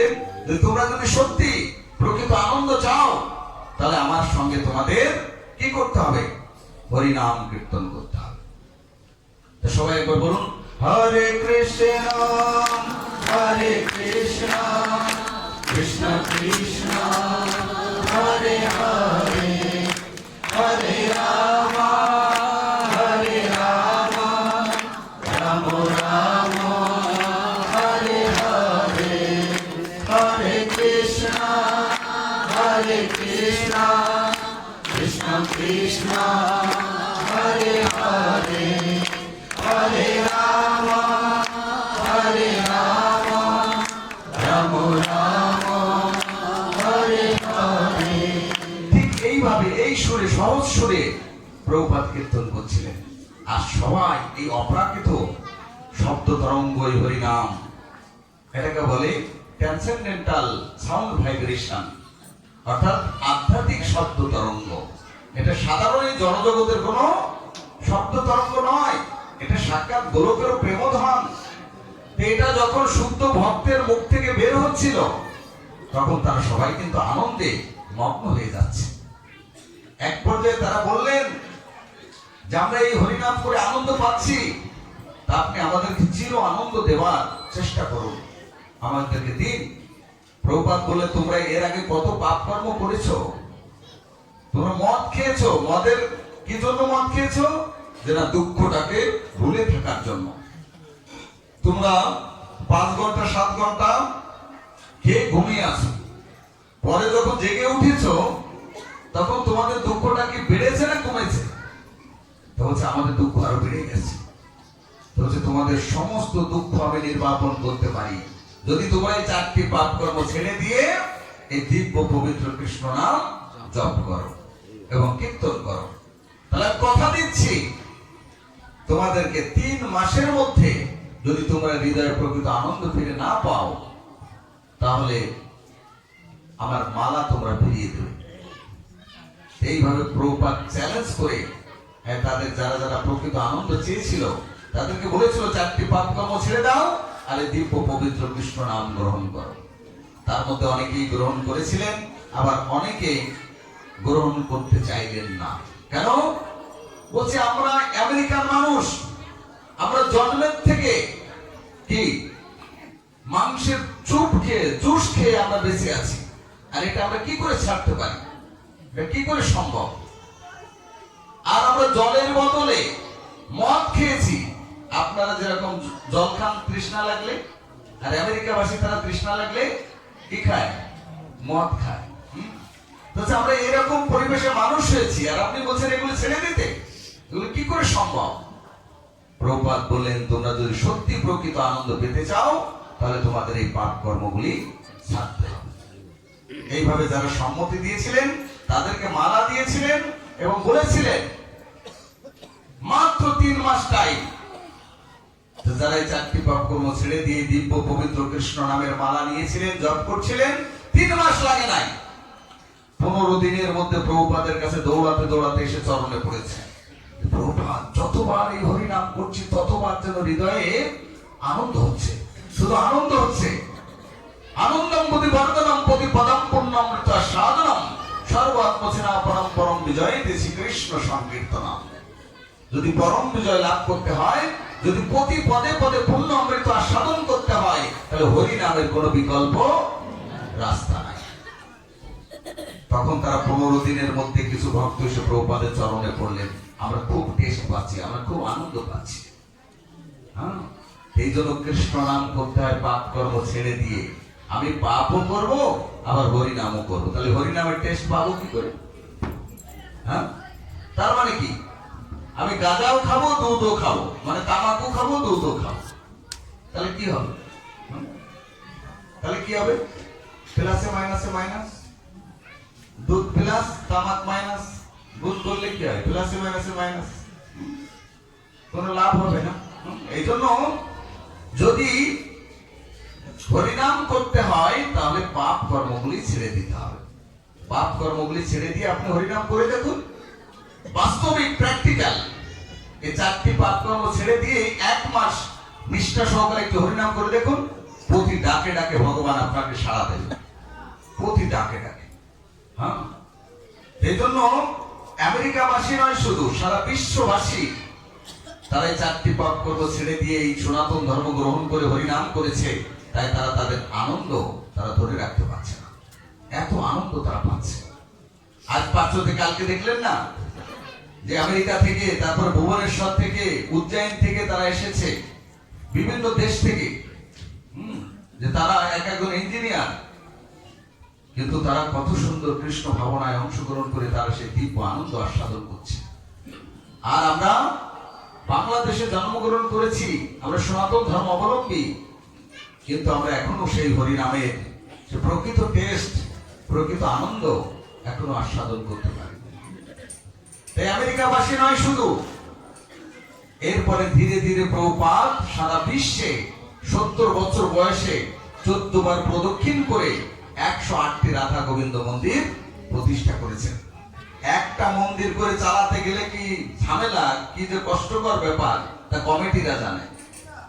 বলতেন যে তোমরা যদি সত্যি প্রকৃত আনন্দ চাও তাহলে আমার সঙ্গে তোমাদের কি করতে হবে? হরিনাম কীর্তন করতে হবে। তো সবাই একবার বলুন, হরে কৃষ্ণ হরে কৃষ্ণ কৃষ্ণ কৃষ্ণ হরে হরে হরে রাম হরে রাম রাম রাম হরে হরে হরে কৃষ্ণ কৃষ্ণ কৃষ্ণ হরে হরে হরে রাম রাম রাম হরে হরে। ঠিক এইভাবে এই সুরে, সহজ সুরে প্রভুপাদ কীর্তন করছিলেন। আর সবাই এই অপ্রাকৃত শব্দ তরঙ্গই হরিনাম, এটাকে বলে ট্রান্সেন্ডেন্টাল সাউন্ড ভাইব্রেশন, অর্থাৎ আধ্যাত্মিক শব্দ তরঙ্গ। এটা সাধারণ এই জনজগতের কোনো শব্দ তরঙ্গ নয়, এটা সাক্ষাৎ গোলকের প্রেমধন। এটা যখন শুদ্ধ ভক্তের মুখ থেকে বের হচ্ছিল তখন তারা সবাই কিন্তু আনন্দে মগ্ন হয়ে যাচ্ছে। এক পর্যায়ে তারা বললেন যে আমরা এই হরিনাম করে আনন্দ পাচ্ছি, তা আপনি আমাদেরকে চির আনন্দ দেওয়ার চেষ্টা করুন, আমাদেরকে দিন। প্রভুপাদ বলে, তোমরা এর আগে কত পাপ কর্ম করেছো? তোমরা মদ খেয়েছো। মদের কি জন্য মদ খেয়েছো? যে না, দুঃখটাকে ভুলে থাকার জন্য। তোমরা 5 ঘন্টা 7 ঘন্টা খেয়ে ঘুমিয়ে আছো, পরে যখন জেগে উঠেছো তখন তোমাদের দুঃখটা কি বেড়েছে না কমেছে? তো হচ্ছে আমাদের দুঃখ আরো বেড়ে গেছে। তো হচ্ছে তোমাদের সমস্ত দুঃখ আমি নির্বাপন করতে পারি যদি তোমরা এই 4টি পাপ কর্ম ছেড়ে দিয়ে এই দিব্য পবিত্র কৃষ্ণ নাম জপ করো এবং কীর্তন করো। তাহলে কথা দিচ্ছি, তোমাদেরকে 3 মাসের মধ্যে যদি তোমরা হৃদয়ের প্রকৃত আনন্দ ফিরে না পাও তাহলে আমার মালা তোমরা ফিরিয়ে দেবে। এইভাবে প্রভুপাদ চ্যালেঞ্জ করে তাদের যারা যারা প্রকৃত আনন্দ চেয়েছিল তাদেরকে বলেছিল 4টি পাপ কর্ম ছেড়ে দাও আর দিব্য পবিত্র কৃষ্ণ নাম গ্রহণ করো। তার মধ্যে অনেকেই গ্রহণ করেছিলেন, আবার অনেকে গ্রহণ করতে চাইলেন না। কেন? বলছে আমরা আমেরিকার মানুষ, আমরা জন্মের থেকে কি মাংসের চুপ খেয়ে জুস খেয়ে আমরা বেঁচে আছি, আর এটা আমরা কি করে ছাড়তে পারি? এটা কি করে সম্ভব? আর আমরা জলের বদলে মদ খেয়েছি। আপনারা যেরকম জল খান তৃষ্ণা লাগলে, আর আমেরিকাবাসী তারা তৃষ্ণা লাগলে কি খায়? মদ খায়। আমরা এরকম পরিবেশে মানুষ হয়েছি, আর আপনি বলছেন এগুলো ছেড়ে দিতে? এগুলো কি করে সম্ভব? প্রভুপাদ বললেন, তোমরা যদি সত্যি প্রকৃত আনন্দ পেতে চাও তাহলে তোমাদের এই পাপ কর্মগুলি ছাড়তে হবে। এইভাবে যারা সম্মতি দিয়েছিলেন তাদেরকে মালা দিয়েছিলেন এবং বলেছিলেন মাত্র 3 মাস টাইম। যারা এই 4টি পাপ কর্ম ছেড়ে দিয়ে দিব্য পবিত্র কৃষ্ণ নামের মালা নিয়েছিলেন, জপ করছিলেন, 3 মাস লাগে নাই। 15 দিনের মধ্যে প্রভুপাদের কাছে দৌড়াতে দৌড়াতে এসে চরণে পড়েছে। প্রভুপাদ, যতবার এই হরিনাম করছি ততবার যেন হৃদয়ে আনন্দ হচ্ছে, শুধু আনন্দ হচ্ছে। আনন্দম প্রতি বর্ধনম প্রতি পদম পূর্ণমৃত সাধনম সর্বাত্মছেনা পরম পরম বিজয় শ্রী কৃষ্ণ সংকীর্তনম। যদি পরম বিজয় লাভ করতে হয়, যদি প্রতি পদে পদে পূর্ণ অমৃত সাধন করতে হয়, তাহলে হরিনামের কোনো বিকল্প রাস্তা নাই। তখন তারা 15 দিনের মধ্যে কিছু ভক্ত এসে প্রভুপাদের চরণে পড়লেন, আমরা খুব টেস্ট পাচ্ছি, আমরা খুব আনন্দ পাচ্ছি। এই জন্য কৃষ্ণ নাম করতে হয় পাপ কর্ম ছেড়ে দিয়ে। আমি পাপও করব আবার হরিনামও করব, তাহলে হরিনামের টেস্ট পাবো কি করে? তার মানে কি? আমি গাঁজাও খাবো দুধও খাবো, মানে তামাকও খাবো দুধও খাবো, তাহলে কি হবে? তাহলে কি হবে? প্লাসে মাইনাসে মাইনাস, দুধ প্লাস তামাক মাইনাস, গুণ করলে কি হয়? প্লাসে মাইনাসে মাইনাস, কোনো লাভ হবে না। এই জন্য যদি হরিনাম করতে হয় তাহলে পাপ কর্মগুলি ছেড়ে দিতে হবে। পাপ কর্মগুলি ছেড়ে দিয়ে আপনি হরিনাম করে দেখুন, বাস্তবিক প্র্যাকটিক্যাল। এই 4টি পাপ কর্ম ছেড়ে দিয়ে 1 মাস নিষ্ঠা সহকারে একটু হরিনাম করে দেখুন, প্রতি ডাকে ডাকে ভগবান আপনাকে সাড়া দেবে, প্রতি ডাকে ডাকে। হ্যাঁ, এই জন্য আমেরিকাবাসী নয়, শুধু সারা বিশ্ববাসী তারা এই 4টি পাপ কর্ম ছেড়ে দিয়ে এই সনাতন ধর্ম গ্রহণ করে হরিনাম করেছে। তাই তারা তাদের আনন্দ তারা ধরে রাখতে পারছে না, এত আনন্দ তারা পাচ্ছে। আজ পাঁচশোতে কালকে দেখলেন না যে আমেরিকা থেকে, তারপর ভুবনেশ্বর থেকে, উজ্জয়ন থেকে তারা এসেছে, বিভিন্ন দেশ থেকে, যে তারা এক একজন ইঞ্জিনিয়ার, কিন্তু তারা কত সুন্দর কৃষ্ণ ভাবনায় অংশগ্রহণ করে তারা সেই দিব্য আনন্দ আস্বাদন করছে। আর আমরা বাংলাদেশে জন্মগ্রহণ করেছি, আমরা সনাতন ধর্ম অবলম্বী, কিন্তু আমরা এখনো সেই হরিনামের যে প্রকৃত টেস্ট, প্রকৃত আনন্দ এখনো আস্বাদন করতে পারি। তাই আমেরিকাবাসী নয় শুধু, এরপরে ধীরে ধীরে প্রভুপাদ সারা বিশ্বে 70 বছর বয়সে 14 বার প্রদক্ষিণ করে 108টি রাধা গোবিন্দ মন্দির প্রতিষ্ঠা করেছেন। একটা মন্দির করে চালাতে গেলে কি ঝামেলা, কি যে কষ্টকর ব্যাপার, তা কমিটিরা জানে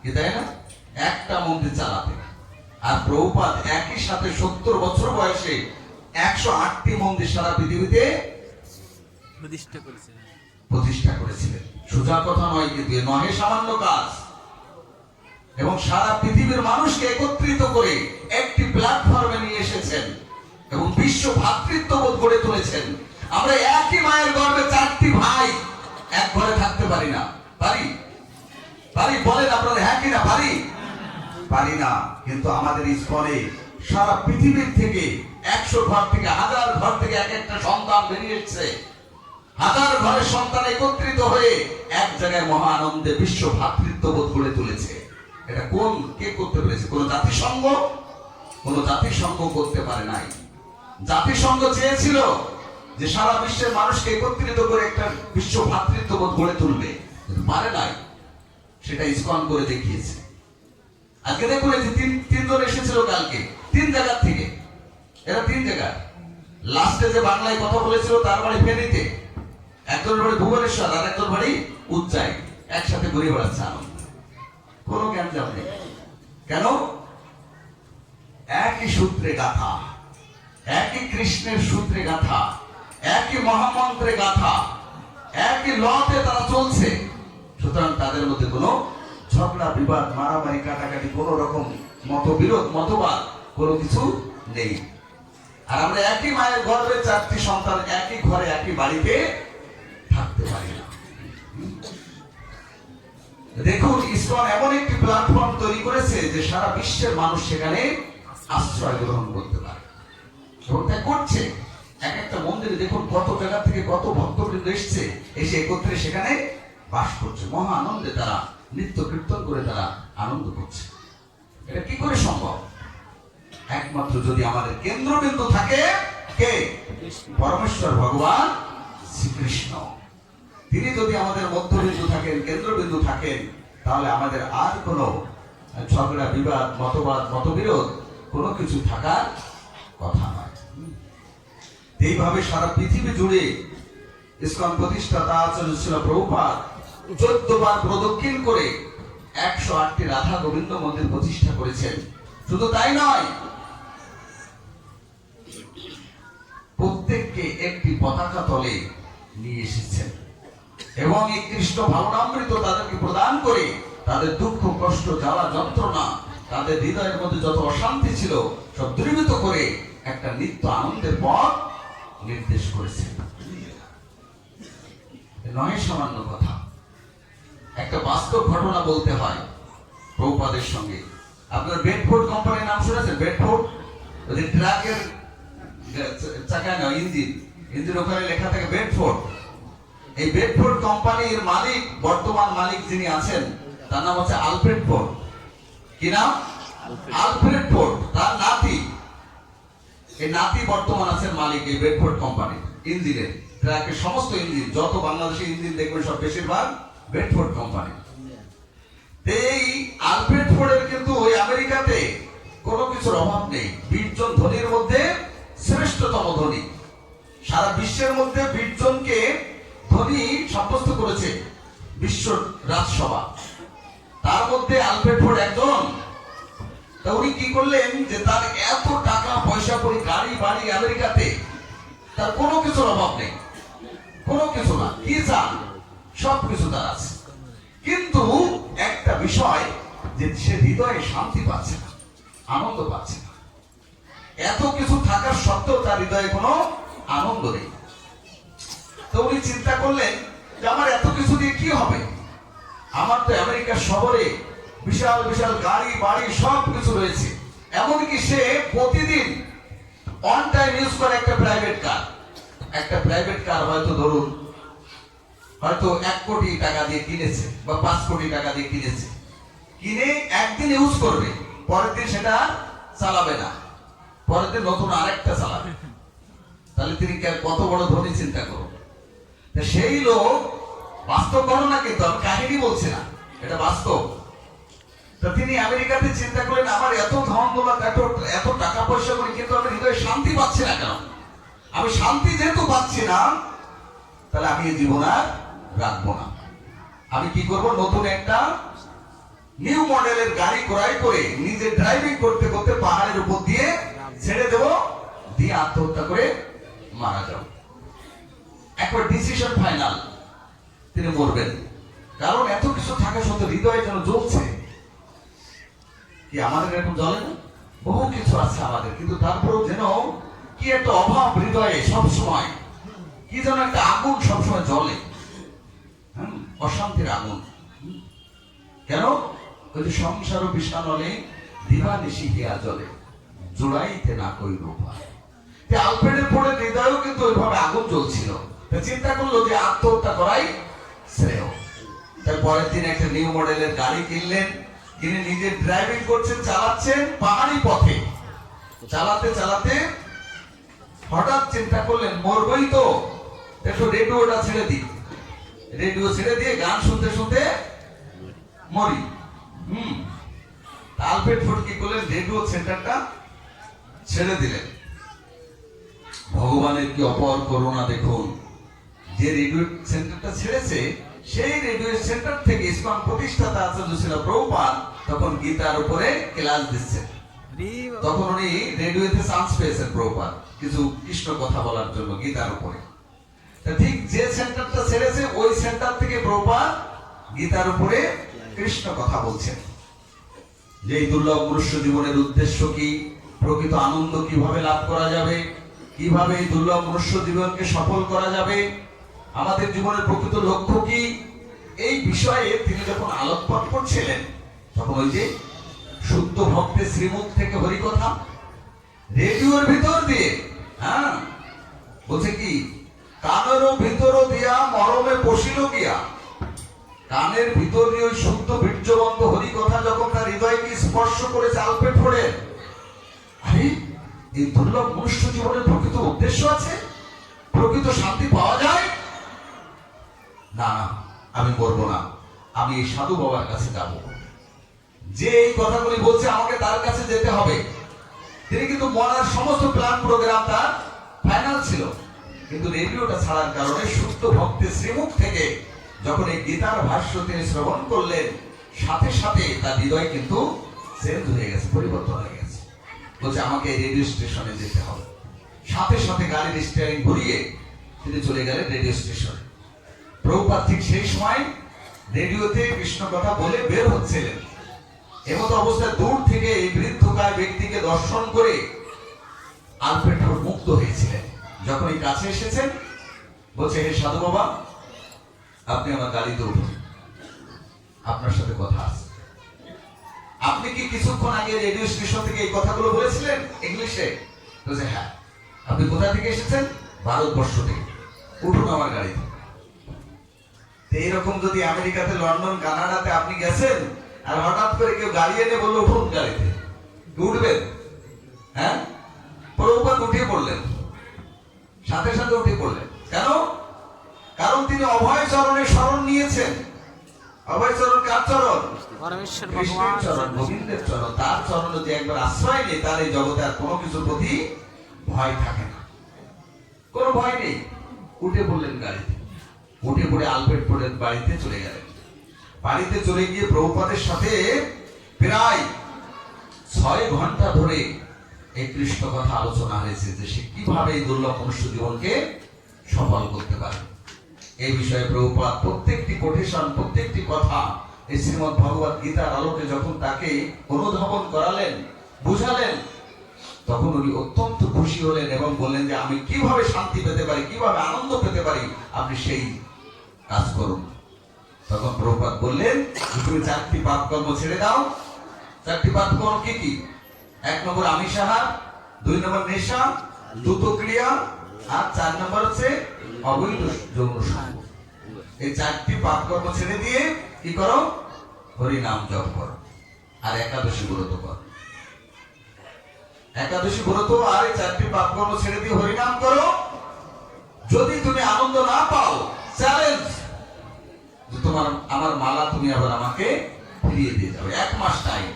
কি, তাই না? একটা মন্দির চালাতে। আর প্রভুপাদ একই সাথে 70 বছর বয়সে 108টি মন্দির সারা পৃথিবীতে প্রতিষ্ঠা করেছিলেন। সোজা কথা নয়, কিন্তু নহে সামান্য কাজ। এবং সারা পৃথিবীর মানুষকে একত্রিত করে একটি প্ল্যাটফর্মে নিয়ে এসেছেন এবং বিশ্ব ভ্রাতৃত্ববোধ গড়ে তুলেছেন। আমরা একই মায়ের গর্ভে 4টি ভাই এক ঘরে থাকতে পারি না, পারি? পারি বলেন আপনারা, হ্যাঁ কিনা পারি? পারি না। কিন্তু আমাদের ইস্কনে সারা পৃথিবীর থেকে 100 ঘর থেকে, 1000 ঘর থেকে এক একটা সন্তান বেরিয়ে এসেছে। 1000 ঘরের সন্তান একত্রিত হয়ে এক জায়গায় মহা আনন্দে বিশ্ব ভ্রাতৃত্ববোধ গড়ে তুলেছে। এটা কে করতে পেরেছে? কোন জাতিসংঘ? কোন জাতিসংঘ করতে পারে নাই। জাতিসংঘ চেয়েছিল যে সারা বিশ্বের মানুষকে একত্রিত করে একটা বিশ্ব ভ্রাতৃত্ববোধ গড়ে তুলবে, কিন্তু পারে নাই। সেটা ইসকন করে দেখিয়েছে। আজকে দেখুন, এই যে তিনজন এসেছিল কালকে 3 জায়গা থেকে, এরা 3 জায়গা। লাস্টে যে বাংলায় কথা বলেছিল তার বাড়ি ফেনীতে, একজনের বাড়ি ভুবনেশ্বর, আর একজন বাড়ি উজ্জয়ন, একসাথে ঘুরে বেড়াচ্ছে আনন্দ, কোনো জ্ঞান নেই। কেন? একই সূত্রে গাথা, একই কৃষ্ণের সূত্রে গাথা, একই মহামন্ত্রে গাথা, একই লতে তারা চলছে। সুতরাং তাদের মধ্যে কোনো ঝগড়া বিবাদ, মারামারি, কাটাকাটি, কোন রকম মতবিরোধ, মতবাদ কোনো কিছু নেই। আর আমরা একই মায়ের গর্ভে 4টি সন্তান একই ঘরে একই বাড়িতে থাকতে পারি না। দেখুন, ইসকন এমন একটি প্ল্যাটফর্ম তৈরি করেছে যে সারা বিশ্বের মানুষ সেখানে আশ্রয় গ্রহণ করতে পারে, এবং তাই করছে। এক একটা মন্দিরে দেখুন কত জায়গা থেকে কত ভক্তবৃন্দ এসছে, এসে একত্রে সেখানে বাস করছে। মহা আনন্দে তারা নৃত্য কীর্তন করে তারা আনন্দ করছে। এটা কি করে সম্ভব? একমাত্র যদি আমাদের কেন্দ্রবিন্দু থাকে কে? পরমেশ্বর ভগবান শ্রীকৃষ্ণ। তিনি যদি আমাদের মধ্যবিন্দু থাকেন, কেন্দ্রবিন্দু থাকেন, তাহলে আমাদের আর কোনো ঝগড়া বিবাদ, মতবাদ, মতবিরোধ কোনো কিছু থাকার কথা নয়। এইভাবে সারা পৃথিবী জুড়ে ইসকন প্রতিষ্ঠাতা আচার্য ছিল প্রভুপাদ 14 বার প্রদক্ষিণ করে 108টি রাধা গোবিন্দ মন্দির প্রতিষ্ঠা করেছেন। শুধু তাই নয়, প্রত্যেককে একটি পতাকা তলে নিয়ে এসেছেন এবং এই কৃষ্ণ ভাবনামৃত তাদেরকে প্রদান করে তাদের দুঃখ, কষ্ট, জ্বালা, যন্ত্রণা, তাদের হৃদয়ের মধ্যে যত অশান্তি ছিল সব দূরীভূত করে একটা নিত্য আনন্দের পথ নির্দেশ করেছেন। নয় সামান্য কথা। একটা বাস্তব ঘটনা বলতে হয় প্রভুপাদের সঙ্গে। আপনার বেডফোর্ড কোম্পানির নাম শুনেছেন? বেডফোর্ড, ওই ট্রাকের চাকা না, ইঞ্জিন ওখানে লেখা থাকে বেডফোর্ড। এই বেডফোর্ড কোম্পানির মালিক, বর্তমান মালিক যিনি আছেন, তার নাম হচ্ছে আলফ্রেড ফোর্ড। কি নাম? Alfred Ford. তার নাতি, এই নাতি বর্তমান আছেন মালিক এই বেডফোর্ড কোম্পানির ইঞ্জিনের, ট্রাকের সমস্ত ইঞ্জিন, যত বাংলাদেশের ইঞ্জিন দেখবেন সব বেশিরভাগ বেডফোর্ড কোম্পানি। এই আলফ্রেড ফোর্ডের কিন্তু ওই আমেরিকাতে কোনো কিছুর অভাব নেই। 20 জন ধনীর মধ্যে শ্রেষ্ঠতম ধনী। সারা বিশ্বের মধ্যে 20 জনকে ধনী সাব্যস্ত করেছে বিশ্ব রাজসভা। তার মধ্যে আলফ্রেড ফোর্ড একজন। তা উনি কি করলেন যে তার এত টাকা পয়সা করে গাড়ি বাড়ি আমেরিকাতে, তার কোনো কিছুর অভাব নেই, কোনো কিছু না, কি চান সবকিছু তার আছে, কিন্তু একটা বিষয় যে সে হৃদয়ে শান্তি পাচ্ছে না, আনন্দ পাচ্ছে না। এত কিছু থাকার সত্ত্বেও তার হৃদয়ে কোনো আনন্দ নেই। তো উনি চিন্তা করলেন যে আমার এত কিছু দিয়ে কি হবে, আমার তো আমেরিকার শহরে বিশাল বিশাল গাড়ি বাড়ি সব কিছু রয়েছে, এমনকি সে প্রতিদিন অন টাইম ইউজ করে একটা প্রাইভেট কার। একটা প্রাইভেট কার হয়তো ধরুন হয়তো 1 কোটি টাকা দিয়ে কিনেছে বা 5 কোটি টাকা দিয়ে কিনেছে, কিনে একদিন ইউজ করবে, পরের দিন সেটা চালাবে না, পরের দিন নতুন আরেকটা চালাবে। তাহলে তিনি কত বড় ধনী চিন্তা করুন। সেই লোক, বাস্তব ঘটনা কিন্তু, আমি কাহিনী বলছি না, এটা বাস্তব। তো তিনি আমেরিকাতে চিন্তা করলেন আমার এত ধন দৌলত এত টাকা পয়সা করে, কিন্তু আমি হৃদয়ে শান্তি পাচ্ছি না কেন? আমি শান্তি যেহেতু পাচ্ছি না, তাহলে আমি এই জীবন আর রাখবো না। আমি কি করব, নতুন একটা নিউ মডেলের গাড়ি ক্রয় করে নিজে ড্রাইভিং করতে করতে পাহাড়ের উপর দিয়ে ছেড়ে দেব, দিয়ে আত্মহত্যা করে মারা যাব। একবার ডিসিশন ফাইনাল, তিনি মরবেন। কারণ এত কিছু থাকা সত্ত্বেও হৃদয়ে যেন জ্বলছে। কি আমাদের এরকম জ্বলে না? বহু কিছু আছে আমাদের, কিন্তু তারপরেও যেন কি একটা অভাব হৃদয়ে সব সময়, কি যেন একটা আগুন সবসময় জ্বলে, অশান্তির আগুন। কেন? ওই যে সংসার বিষানলে দিবানিশি হিয়া জ্বলে, জোড়াইতে না কই রূপা। আলফ্রেডের পরে হৃদয়েও কিন্তু ওইভাবে আগুন জ্বলছিল। চিন্তা করলো যে আত্মহত্যা করাই শ্রেয়। তারপরের দিন একটা নিউ মডেলের গাড়ি কিনলেন, কিনে নিজে ড্রাইভিং করছেন, চালাচ্ছেন পাহাড়ি পথে। চালাতে চালাতে হঠাৎ চিন্তা করলেন মরবই তো, একটু রেডিওটা ছেড়ে দিই, রেডিও ছেড়ে দিয়ে গান শুনতে শুনতে মরি। আলফ্রেড ফুড কি করলেন, রেডিও সেন্টারটা ছেড়ে দিলেন। ভগবানের কি অপর করুণা দেখুন, যে রেডিও সেন্টারটা ছেড়েছে সেই রেডিও সেন্টার থেকে ইসকন প্রতিষ্ঠাতা আচার্য ছিল প্রভুপাদ তখন গীতার উপরে ক্লাস দিচ্ছেন। তখন উনি রেডিওতে চান্স পেয়েছেন প্রভুপাদ কিছু কৃষ্ণ কথা বলার জন্য গীতার উপরে। ঠিক যে সেন্টারটা ছেড়েছে ওই সেন্টার থেকে প্রভুপাদ গীতার উপরে কৃষ্ণ কথা বলছেন, যে এই দুর্লভ মনুষ্য জীবনের উদ্দেশ্য কি, প্রকৃত আনন্দ কিভাবে লাভ করা যাবে, কিভাবে এই দুর্লভ মনুষ্য জীবনকে সফল করা যাবে, আমাদের জীবনের প্রকৃত লক্ষ্য কি, এই বিষয়ে তিনি যখন আলোকপাত করছিলেন তখন ওই যে শুদ্ধ ভক্তের শ্রীমুখ থেকে হরিকথা রেডিওর ভিতর দিয়ে বলছে কি, কানেরও ভিতর দিয়া মরমে পশিল গিয়া। কানের ভিতর দিয়ে ওই শুদ্ধ বীর্যবন্ত হরিকথা যখন তার হৃদয়কে স্পর্শ করেছে আলফ্রেড ফুডের, আরে এই দুর্লভ মনুষ্য জীবনের প্রকৃত উদ্দেশ্য আছে, প্রকৃত শান্তি পাওয়া যায়। না না, আমি করবো না, আমি এই সাধু বাবার কাছে যাব। যে এই কথাগুলি বলছে আমাকে তার কাছে যেতে হবে। তিনি কিন্তু মনার সমস্ত প্ল্যান প্রোগ্রাম তার ফাইনাল ছিল, কিন্তু রেডিওটা ছাড়ার কারণে শুদ্ধ ভক্তের শ্রীমুখ থেকে যখন এই গীতার ভাষ্য তিনি শ্রবণ করলেন, সাথে সাথে তার হৃদয় কিন্তু চেঞ্জ হয়ে গেছে, পরিবর্তন হয়ে গেছে। বলছে আমাকে রেডিও স্টেশনে যেতে হবে। সাথে সাথে গাড়ির স্টিয়ারিং ঘুরিয়ে তিনি চলে গেলেন রেডিও স্টেশনে। প্রভুপাদ ঠিক সেই সময় রেডিওতে কৃষ্ণ কথা বলে বের হচ্ছিলেন। এমত অবস্থায় দূর থেকে এই বৃদ্ধকায় ব্যক্তিকে দর্শন করে আলফ্রেড ফুড মুক্ত হয়েছিলেন। যখন এই কাছে এসেছেন বলছে, হে সাধু বাবা, আপনি আমার গাড়িতে উঠুন, আপনার সাথে কথা আছে। আপনি কি কিছুক্ষণ আগে রেডিও স্টেশন থেকে এই কথাগুলো বলেছিলেন ইংলিশে? বলছে হ্যাঁ। আপনি কোথা থেকে এসেছেন? ভারতবর্ষ থেকে। উঠুন আমার গাড়িতে। এইরকম যদি আমেরিকাতে, লন্ডন, কানাডাতে আপনি গেছেন আর হঠাৎ করে কেউ গাড়ি এনে বললো উঠুন গাড়িতে, উঠবেন? হ্যাঁ, প্রভুপাদ উঠে পড়লেন, সাথে সাথে উঠে পড়লেন। কেন? কারণ তিনি অভয় চরণে শরণ নিয়েছেন। অভয় চরণ কার চরণ? কৃষ্ণের চরণ, গোবিন্দের চরণ। তার চরণ যদি একবার আশ্রয় নেই, তার এই জগতে আর কোনো কিছুর প্রতি ভয় থাকে না, কোনো ভয় নেই। উঠে পড়লেন গাড়িতে। উঠে পড়ে আলফ্রেড ফুডের বাড়িতে চলে গেলেন। বাড়িতে চলে গিয়ে প্রভুপাদের সাথে প্রায় 6 ঘন্টা ধরে এই কৃষ্ণ কথা আলোচনা হয়েছে যে সে কিভাবে এই দুর্লভ মনুষ্য জীবনকে সফল করতে পারে। এই বিষয়ে প্রভুপাদ প্রত্যেকটি কোটেশন, প্রত্যেকটি কথা এই শ্রীমদ্ ভগবত গীতার আলোকে যখন তাকে অনুধাবন করালেন, বুঝালেন, তখন উনি অত্যন্ত খুশি হলেন এবং বললেন যে আমি কিভাবে শান্তি পেতে পারি, কিভাবে আনন্দ পেতে পারি, আপনি সেই কাজ করুন। তখন প্রভুপাদ বললেন তুমি 4টি পাপ কর্ম ছেড়ে দাও। 4টি পাপ কর্ম কি কি? 1 নম্বর আমিষাহার, 2 নম্বর নেশা, দ্রুত ক্রিয়া, আর 4 নম্বর হচ্ছে অবৈধ যৌন সঙ্গ। এই 4টি পাপ কর্ম ছেড়ে দিয়ে কি করো? হরি নাম জপ করো আর একাদশী ব্রত করো। একাদশী ব্রত আর এই 4টি পাপ কর্ম ছেড়ে দিয়ে হরি নাম করো। যদি তুমি আনন্দ না পাও, চ্যালেঞ্জ যে তোমার আমার মালা তুমি আবার আমাকে ফিরিয়ে দিয়ে যাবে। 1 মাস টাইম।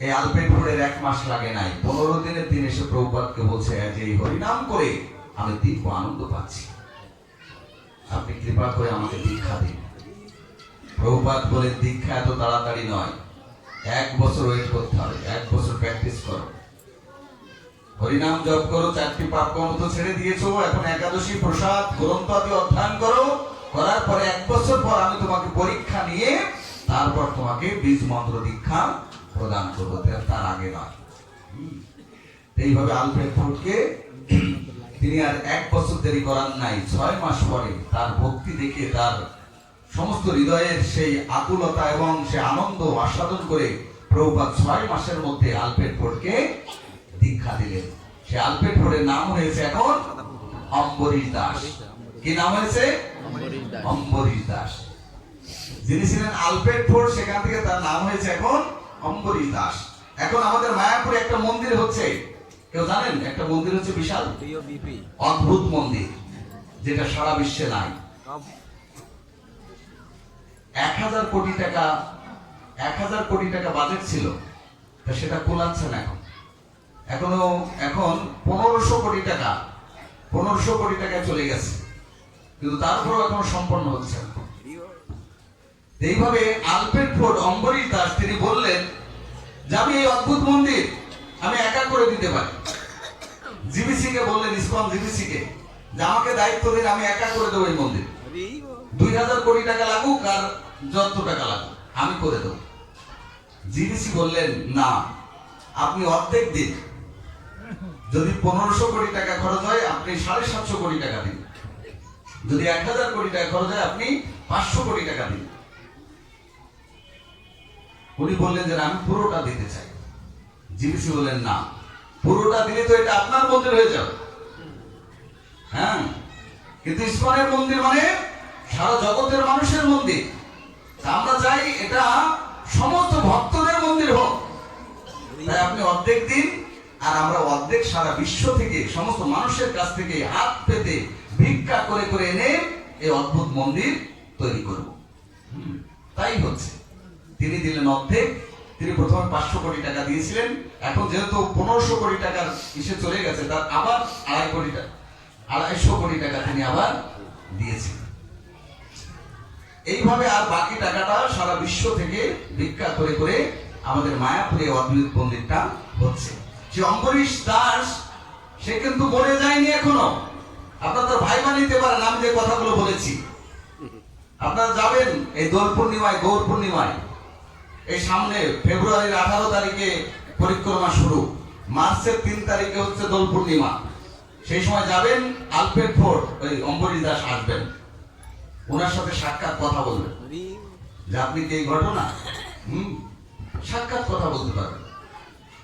এই আলপেট ফোড়ের 1 মাস লাগে নাই, 15 দিনের দিন এসে প্রভুপাদকে বলছে যে এই হরিনাম করে আমি দিব্য আনন্দ পাচ্ছি, আপনি কৃপা করে আমাকে দীক্ষা দিন। প্রভুপাদ বলে দীক্ষা এত তাড়াতাড়ি নয়, 1 বছর ওয়েট করতে হবে, 1 বছর প্র্যাকটিস করো, হরিনাম জপ করো, 4টি পাপ কর্ম তো ছেড়ে দিয়েছো, এখন একাদশী প্রসাদ গ্রন্থ আদি অধ্যয়ন করো, করার পরে 1 বছর পর আমি তোমাকে পরীক্ষা নিয়ে তারপর তোমাকে বীজ মন্ত্র দীক্ষা প্রদান করবো, তার আগে নয়। এইভাবে আলফ্রেড ফোর্ডকে তিনি আর 1 বছর দেরি করার নাই, 6 মাস পরে তার ভক্তি দেখে, তার সমস্ত হৃদয়ের সেই আকুলতা এবং সে আনন্দ আস্বাদন করে প্রভুপাদ 6 মাসের মধ্যে আলফ্রেড ফোর্ডকে দীক্ষা দিলেন। সে আলফ্রেড ফোর্ডের নাম হয়েছে এখন অম্বরীশ দাস। কি নাম হয়েছে? অম্বরীশ দাস। যিনি ছিলেন আলফ্রেড ফোর্ড, সেখান থেকে তার নাম হয়েছে এখন অম্বরীশ দাস। এখন আমাদের মায়াপুরে একটা মন্দির হচ্ছে, কেউ জানেন? একটা মন্দির হচ্ছে বিশাল অদ্ভুত মন্দির, যেটা সারা বিশ্বে নাই। 1000 কোটি টাকা 1000 কোটি টাকা বাজেট ছিল, তা সেটা কুলাচ্ছে না এখন 1500 কোটি টাকা 1500 কোটি টাকায় চলে গেছে, কিন্তু তারপরেও এখন সম্পন্ন হচ্ছে না। এইভাবে আলফ্রেড ফোর্ড, অম্বরীশ দাস, তিনি বললেন যে আমি এই অদ্ভুত মন্দির আমি একা করে দিতে পারি। জিবিসি কে বললেন, ইসকন জিবিসি কে, যে আমাকে দায়িত্ব দিন, আমি একা করে দেবো এই মন্দির, 2000 কোটি টাকা লাগুক আর যত টাকা লাগুক আমি করে দেবো। জিবিসি বললেন না, আপনি অর্ধেক দিন, যদি 1500 কোটি টাকা খরচ হয় আপনি 750 কোটি টাকা দিন, যদি 1000 কোটি টাকা খরচ হয় আপনি 500 কোটি টাকা দিন। উনি বললেন যে আমি পুরোটা দিতে চাই। জিবিসি বললেন না, পুরোটা দিলে তো এটা আপনার মন্দির হয়ে যাবে, হ্যাঁ, কিন্তু ইসকনের মন্দির মানে সারা জগতের মানুষের মন্দির, আমরা চাই এটা সমস্ত ভক্তদের মন্দির হোক, তাই আপনি অর্ধেক দিন আর আমরা অর্ধেক সারা বিশ্ব থেকে সমস্ত মানুষের কাছ থেকে হাত পেতে ভিক্ষা করে করে এনে এই অদ্ভুত মন্দির তৈরি করব। তাই হচ্ছে, তিনি দিলেন অর্ধেক। তিনি প্রথমে 500 কোটি টাকা দিয়েছিলেন, এখন যেহেতু 1500 কোটি টাকার ইসে চলে গেছে, তার আবার 250 কোটি টাকা তিনি আবার দিয়েছেন। এইভাবে আর বাকি টাকাটা সারা বিশ্ব থেকে ভিক্ষা করে করে আমাদের মায়াপুরে অদ্ভুত মন্দিরটা হচ্ছে। সে অম্বরীশ দাস, সে কিন্তু মরে যায়নি এখনো। আপনারা তার ভাইবা নিতে পারেন, আমি যে কথাগুলো বলেছি। আপনারা যাবেন এই দোল পূর্ণিমায়, গৌর পূর্ণিমায়, এই সামনে ফেব্রুয়ারির 18 তারিখে পরিক্রমা শুরু, মার্চের 3 তারিখে হচ্ছে দোল পূর্ণিমা। সেই সময় যাবেন, আলফ্রেড ফোর্ড, ওই অম্বরীশ দাস আসবেন, ওনার সাথে সাক্ষাৎ কথা বলবেন, যে আপনি কি এই ঘটনা সাক্ষাৎ কথা বলতে পারবেন,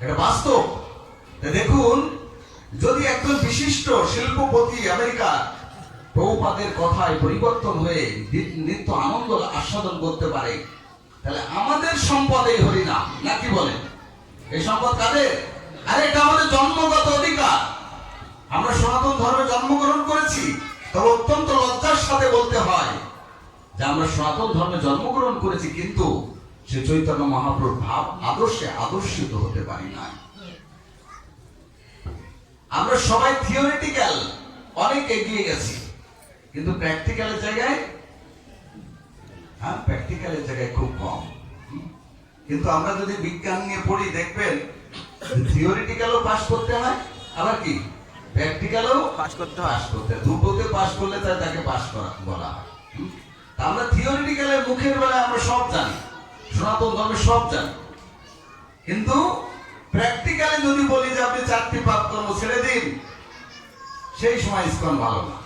এটা বাস্তব। দেখুন, যদি একজন বিশিষ্ট শিল্পপতি আমেরিকা প্রভুপাদের কথায় পরিবর্তন হয়ে নিত্য আনন্দ আস্বাদন করতে পারে, তাহলে আমাদের সম্পদ এই হরিনাম, নাকি বলেন? এই সম্পদ কাদের? আরে এটা আমাদের জন্মগত অধিকার। আমরা সনাতন ধর্মে জন্মগ্রহণ করেছি, তবে অত্যন্ত লজ্জার সাথে বলতে হয় যে আমরা সনাতন ধর্মে জন্মগ্রহণ করেছি, কিন্তু সে চৈতন্য মহাপ্রভুর ভাব আদর্শে আদর্শিত হতে পারি না। আমরা সবাই থিওরিটিক্যাল অনেক এগিয়ে গেছি, কিন্তু প্র্যাকটিক্যালের জায়গায় খুব কম। কিন্তু আমরা যদি বিজ্ঞান নিয়ে পড়ি দেখবেন থিওরিটিক্যালও পাস করতে হয়, আবার কি প্র্যাকটিক্যালও পাস করতে পাস করতে হয়। দুটোতে পাস করলে তাকে পাস করা বলা হয়। তা আমরা থিওরিটিক্যালের মুখের বেলায় আমরা সব জানি, সনাতন ধর্মে সব জানি, কিন্তু প্র্যাকটিক্যালি যদি বলি যে আপনি 4টি পাপ কর্ম ছেড়ে দিন, সেই সময় ইসকন ভালো না।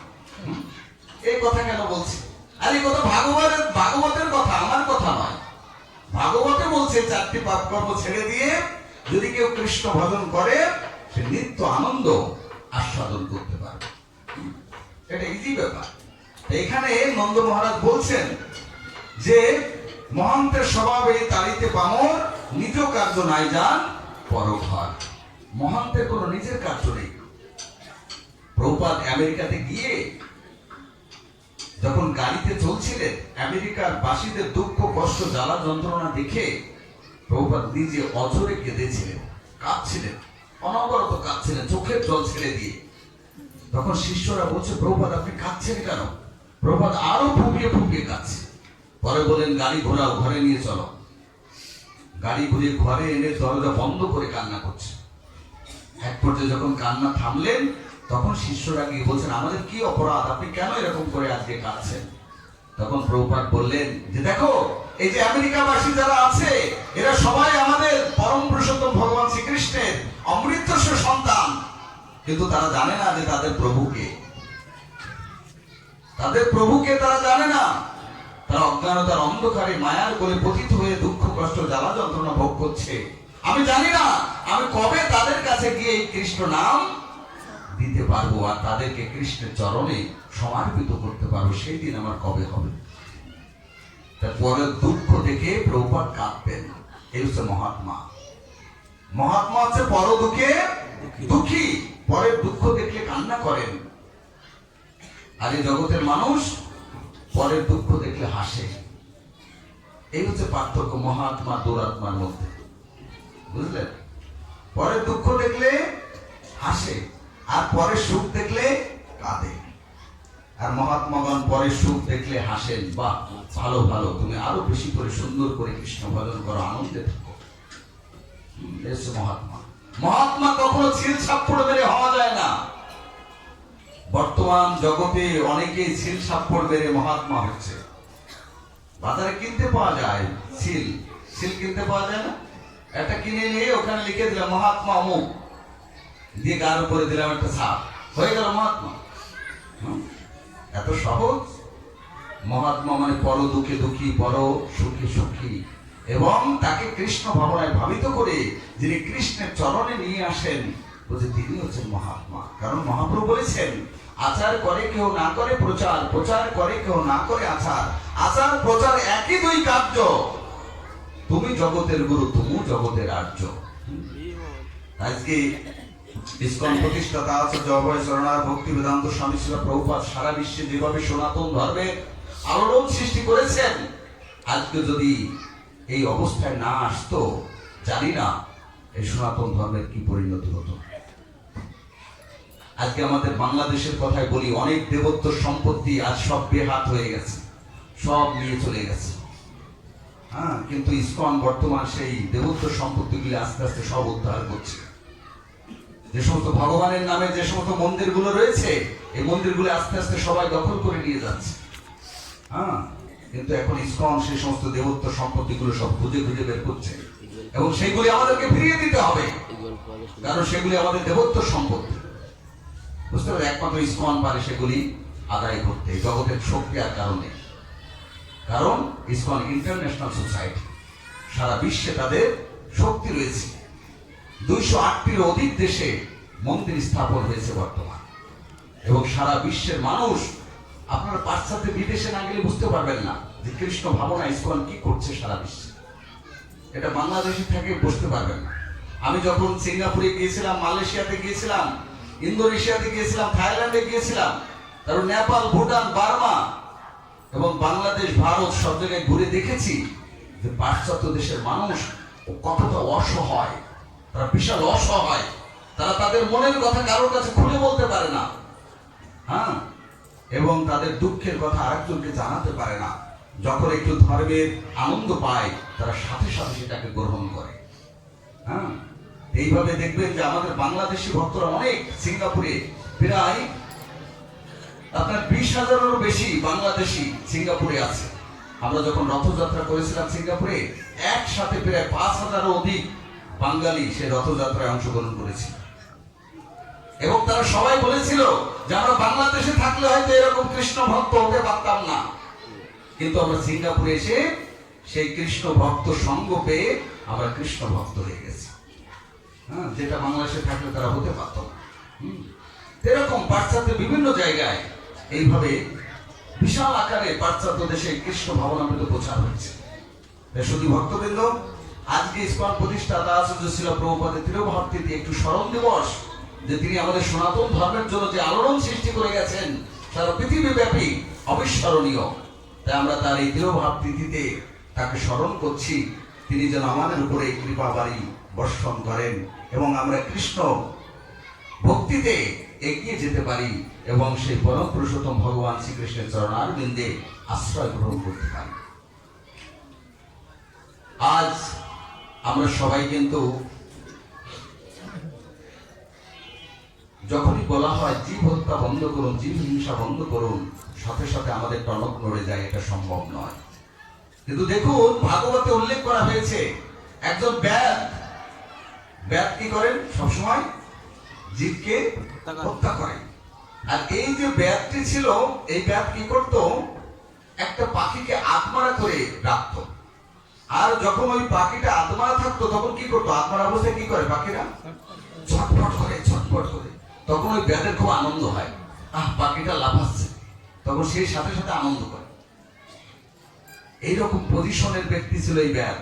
এই কথা কেন বলছি? আর এই কথা ভাগবতের কথা, আমার কথা নয়। ভাগবতে বলছে 4টি পাপ কর্ম ছেড়ে দিয়ে যদি কেউ কৃষ্ণ ভজন করে সে নিত্য আনন্দ আস্বাদন করতে পারবে। এটা ইজি ব্যাপার। এখানে নন্দ মহারাজ বলছেন যে মহান্তের স্বভাবে তাড়িতে পামর, নিজ কার্য নাই যান পরঘর। মহান্তের কোনো নিজের কার্য নেই। প্রভুপাদ আমেরিকাতে গিয়ে যখন গাড়িতে চলছিলেন, আমেরিকার বাসীদের দুঃখ কষ্ট জ্বালা যন্ত্রণা দেখে প্রভুপাদ নিজে অঝরে কেঁদেছিলেন, কাঁদছিলেন, অনবরত কাঁদছিলেন, চোখের জল ছেড়ে দিয়ে। তখন শিষ্যরা বলছে, প্রভুপাদ আপনি কাঁদছেন কেন? প্রভুপাদ আরো ফুপিয়ে ফুপিয়ে কাঁদছে। পরে বলেন, গাড়ি ঘোরাও, ঘরে নিয়ে চলো। গাড়ি ঘুরিয়ে ঘরে এনে দরজা বন্ধ করে কান্না করছে। এক পর্যায়ে যখন কান্না থামলেন, তখন শিষ্যরা গিয়ে বলছেন, আমাদের কি অপরাধ, আপনি কেন এরকম করে আজকে কাঁদছেন? তখন প্রভুপাদ বললেন যে দেখো, এই যে আমেরিকাবাসী যারা আছে এরা সবাই আমাদের পরম পুরুষোত্তম ভগবান শ্রীকৃষ্ণের অমৃতস্ব সন্তান, কিন্তু তারা জানে না যে তাদের প্রভুকে তারা জানে না। তারা অজ্ঞানতার অন্ধকারে মায়ার কোলে পতিত হয়ে দুঃখ কষ্ট জ্বালা যন্ত্রণা ভোগ করছে। আমি জানি না আমি কবে তাদের কাছে গিয়ে এই কৃষ্ণ নাম দিতে পারবো আর তাদেরকে কৃষ্ণের চরণে সমর্পিত করতে পারবো, সেই দিন আমার কবে হবে। তারপরে দুঃখ দেখে প্রভুপাদ কাঁদবেন। এই হচ্ছে মহাত্মা। মহাত্মা হচ্ছে পর দুঃখে দুঃখী, পরের দুঃখ দেখলে কান্না করেন। আর এই জগতের মানুষ পরের দুঃখ দেখলে হাসে। এই হচ্ছে পার্থক্য মহাত্মা দুরাত্মার মধ্যে, বুঝলেন? পরের দুঃখ দেখলে হাসে, আর পরের সুখ দেখলে কাঁদে। আর মহাত্মাগণ পরের সুখ দেখলে হাসেন, বাহ ভালো ভালো, তুমি আরো বেশি করে সুন্দর করে কৃষ্ণ ভজন করো, আনন্দে থাকো। মহাত্মা মহাত্মা কখনো ছিল ছাপ্পড় মেরে হওয়া যায় না। বর্তমান জগতে অনেকে ছিল ছাপ্পড় মেরে মহাত্মা হচ্ছে। বাজারে কিনতে পাওয়া যায় সিল কিনতে পাওয়া যায় না? একটা কিনে নিয়ে ওখানে লিখে দিলাম মহাত্মা অমুক, দিয়ে গার উপরে দিলাম একটা ছাপ, হয়ে গেল মহাত্মা। এত সহজ? মহাত্মা মানে পর দুঃখে দুঃখী, পর সুখে সুখী, এবং তাকে কৃষ্ণ ভাবনায় ভাবিত করে যিনি কৃষ্ণের চরণে নিয়ে আসেন, বলছে তিনি হচ্ছেন মহাত্মা। কারণ মহাপ্রভু বলেছেন, আচার করে কেউ না করে প্রচার, প্রচার করে কেউ না করে আচার, আচার প্রচার একই দুই কার্য, তুমি জগতের গুরু, তুমি জগতের আর্য। আজকে ইসকন প্রতিষ্ঠাতা আছে জয় শরণার ভক্তি বেদান্ত স্বামী শ্রী প্রভুপাদ সারা বিশ্বে যেভাবে সনাতন ধর্মের আলোড়ন সৃষ্টি করেছেন, আজকে যদি এই অবস্থায় না আসতো, জানি না এই সনাতন ধর্মের কি পরিণতি হতো। আজকে আমাদের বাংলাদেশের কথাই বলি, অনেক দেবত্ব সম্পত্তি আজ সব বেহাত হয়ে গেছে, সব নিয়ে চলে গেছে। কিন্তু ইসকন বর্তমান সেই দেবত্ব সম্পত্তিগুলি আস্তে আস্তে সব উদ্ধার করছে। যে সমস্ত ভগবানের নামে যে সমস্ত মন্দিরগুলো রয়েছে, এই মন্দিরগুলো আস্তে আস্তে সবাই দখল করে নিয়ে যাচ্ছে। কিন্তু এখন ইসকন সেই সমস্ত দেবত্ব সম্পত্তিগুলো সব খুঁজে খুঁজে বের করছে, এবং সেগুলি আমাদেরকে ফিরিয়ে দিতে হবে, কারণ সেগুলি আমাদের দেবত্ব সম্পত্তি। বুঝতে পারে? একমাত্র ইসকন পারে সেগুলি আদায় করতে, জগতের শক্তি আর কারণে। কারণ ইসকন ইন্টারন্যাশনাল সোসাইটি, সারা বিশ্বে তাদের শক্তি রয়েছে। 208টির অধিক দেশে মন্দির স্থাপন হয়েছে বর্তমান, এবং সারা বিশ্বের মানুষ, আপনারা পাশ্চাত্য বিদেশে না গেলে বুঝতে পারবেন না যে কৃষ্ণ ভাবনা ইসকন কি করছে সারা বিশ্বে। এটা বাংলাদেশে থেকে বুঝতে পারবেন না। আমি যখন সিঙ্গাপুরে গিয়েছিলাম, মালয়েশিয়াতে গিয়েছিলাম, ইন্দোনেশিয়াতে গিয়েছিলাম, থাইল্যান্ডে গিয়েছিলাম, তারপর নেপাল, ভুটান, বার্মা এবং বাংলাদেশ, ভারত সব জায়গায় ঘুরে দেখেছি যে পাশ্চাত্য দেশের মানুষ কতটা অসহায়, তারা বিশাল অসহায়, তারা তাদের মনের কথা কারোর কাছে খুলে বলতে পারে না, এবং তাদের দুঃখের কথা আরেকজনকে জানাতে পারে না। যখন একটু ধর্মের আনন্দ পায় তারা সাথে সাথে সেটাকে গ্রহণ করে। হ্যাঁ, এইভাবে দেখবেন যে আমাদের বাংলাদেশি ভক্তরা অনেক সিঙ্গাপুরে প্রায় আপনার 20,000-এরও বেশি বাংলাদেশি সিঙ্গাপুরে আছে। আমরা যখন রথযাত্রা করেছিলাম সিঙ্গাপুরে, একসাথে প্রায় 5,000-এরও অধিক বাঙালি সে রথযাত্রায় অংশগ্রহণ করেছিল এবং তারা সবাই বলেছিল যে আমরা বাংলাদেশে থাকলে হয়তো এরকম কৃষ্ণ ভক্ত হতে পারতাম না, কিন্তু আমরা সিঙ্গাপুরে এসে সেই কৃষ্ণ ভক্ত সঙ্গ পেয়ে আমরা কৃষ্ণ ভক্ত হয়ে গেছি। হ্যাঁ, যেটা বাংলাদেশে থাকলে তারা হতে পারত না। এরকম পাশ্চাত্যের বিভিন্ন জায়গায় এইভাবে বিশাল আকারে পাশ্চাত্য দেশে কৃষ্ণ ভাবনামৃত প্রচার হয়েছে। শুধু ভক্তবৃন্দ, আজকে ইসকন প্রতিষ্ঠাতা আচার্য শ্রীল প্রভুপাদের তিরোভাব তিথি একটু স্মরণ দিবস, যে তিনি আমাদের সনাতন ধর্মের জন্য যে আলোড়ন সৃষ্টি করে গেছেন সারা পৃথিবীব্যাপী অবিস্মরণীয়। তাই আমরা তার এই তিরোভাব তিথিতে তাকে স্মরণ করছি, তিনি যেন আমাদের উপরে কৃপা বাড়ি বর্ষণ করেন এবং আমরা কৃষ্ণ ভক্তিতে এগিয়ে যেতে পারি এবং সেই পরম পুরুষোত্তম ভগবান শ্রীকৃষ্ণের চরণারবিন্দে আশ্রয় গ্রহণ করতে পারি। আজ আমরা সবাই কিন্তু যখনই বলা হয় জীব হত্যা বন্ধ করুন, জীব হিংসা বন্ধ করুন, সাথে সাথে আমাদের টনক নড়ে যায়, এটা সম্ভব নয়। কিন্তু দেখুন, ভাগবতে উল্লেখ করা হয়েছে একজন ব্যাদ কি করেন, সবসময় জীবকে হত্যা করেন। আর এই যে ব্যাদটি ছিল, এই ব্যাদ কি করত, একটা পাখিকে আত্মারা করে রাখত। আর যখন ওই পাখিটা আত্মারা থাকতো তখন কি করতো, আত্মার অবস্থায় কি করে পাখিরা ছটফট করে ছটফট করে, তখন ওই ব্যাদের খুব আনন্দ হয়, পাখিটা লাফাচ্ছে, তখন সেই সাথে সাথে আনন্দ করে। এইরকম পজিশনের ব্যক্তি ছিল এই ব্যাদ।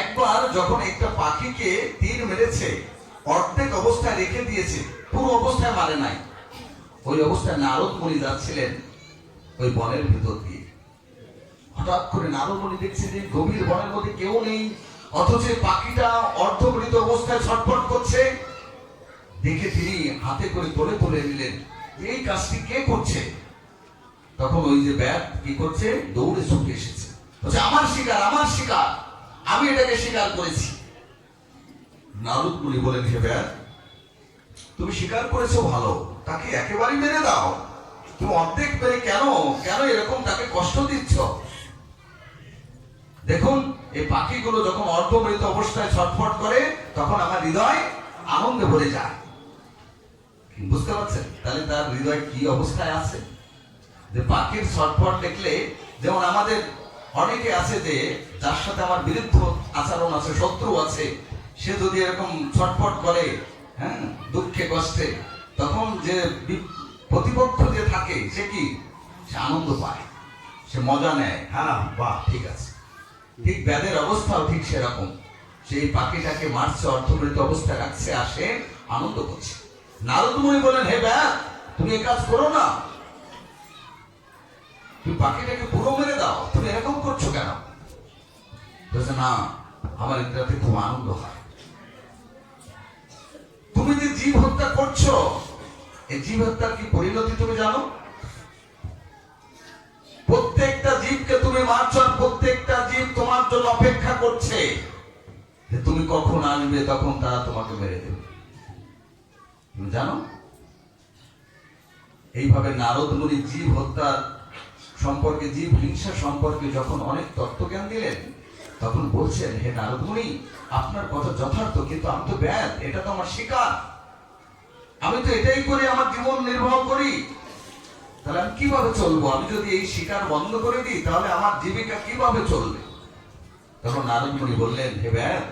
একবার যখন একটা পাখিকে তীর মেরেছে, অর্ধেক অবস্থায় রেখে দিয়েছে, পুরো অবস্থায় মারে নাই, ওই অবস্থায় নারদ মুনি যাচ্ছিলেন ওই বনের ভিতর দিয়ে। হঠাৎ করে নারদ মুনি দেখছে যে গভীর বনের মধ্যে কেউ নেই, অথচ পাখিটা অর্ধমৃত অবস্থায় ছটফট করছে। দেখে তিনি হাতে করে তোলে তুলে নিলেন, এই কাজটি কে করছে। তখন ওই যে ব্যাদ কি করছে, দৌড়ে ছুটে এসেছে, বলছে আমার শিকার, আমার শিকার, আমি এটাকে শিকার করেছি। নারদ মুনি বলেন, হে ব্যাদ, তুমি শিকার করেছো ভালো, তাকে একেবারে মেরে দাও, তুমি অর্ধেক মেরে কেন এরকম তাকে কষ্ট দিচ্ছ। দেখুন, এই পাখিগুলো যখন অর্ধমৃত অবস্থায় ছটফট করে তখন আমার হৃদয় আনন্দে ভরে যায়। বুঝতে পারছেন তাহলে তার হৃদয় কি অবস্থায় আছে। যে পাখির ছটফট দেখলে, যেমন আমাদের অনেকে আছে যে যার সাথে আমার বিরুদ্ধ আচরণ আছে, শত্রু আছে, সে যদি এরকম ছটফট করে, হ্যাঁ, দুঃখে কষ্টে, তখন যে প্রতিপক্ষ যে থাকে সে কি, সে আনন্দ পায়, সে মজা নেয়, হ্যাঁ বাহ ঠিক আছে। ঠিক ব্যাধের অবস্থাও ঠিক সেরকম, সেই পাখিটাকে মারছে, অর্ধমৃত অবস্থায় রাখছে, আসে আনন্দ করছে। নারদ মুনি বলেন, হে ব্যাদ, তুমি এ কাজ করো না, তুমি পাখিটাকে পুরো মেরে দাও, তুমি এরকম করছো কেন। বলছে না, আমার এটাতে খুব আনন্দ হয়। তুমি যে জীব হত্যা করছো, এই জীব হত্যার কি পরিণতি তুমি জানো। প্রত্যেকটা জীবকে তুমি মারছো, আর প্রত্যেকটা জীব তোমার জন্য অপেক্ষা করছে যে তুমি কখন আসবে, তখন তারা তোমাকে মেরে দেবে, তুমি জানো। এইভাবে নারদ মুনি জীব হত্যার সম্পর্কে, জীব হিংসা সম্পর্কে যখন অনেক তত্ত্বজ্ঞান দিলেন, তখন বলছেন, হে নারদ মুনি, আপনার কথা যথার্থ, কিন্তু আমি তো ব্যাদ, এটা তো আমার শিকার, আমি তো এটাই করে আমার জীবন নির্বাহ করি, তাহলে আমি কিভাবে চলবো। আমি যদি এই শিকার বন্ধ করে দিই তাহলে আমার জীবিকা কিভাবে চলবে। তখন নারদ মুনি বললেন, হে ব্যাদ,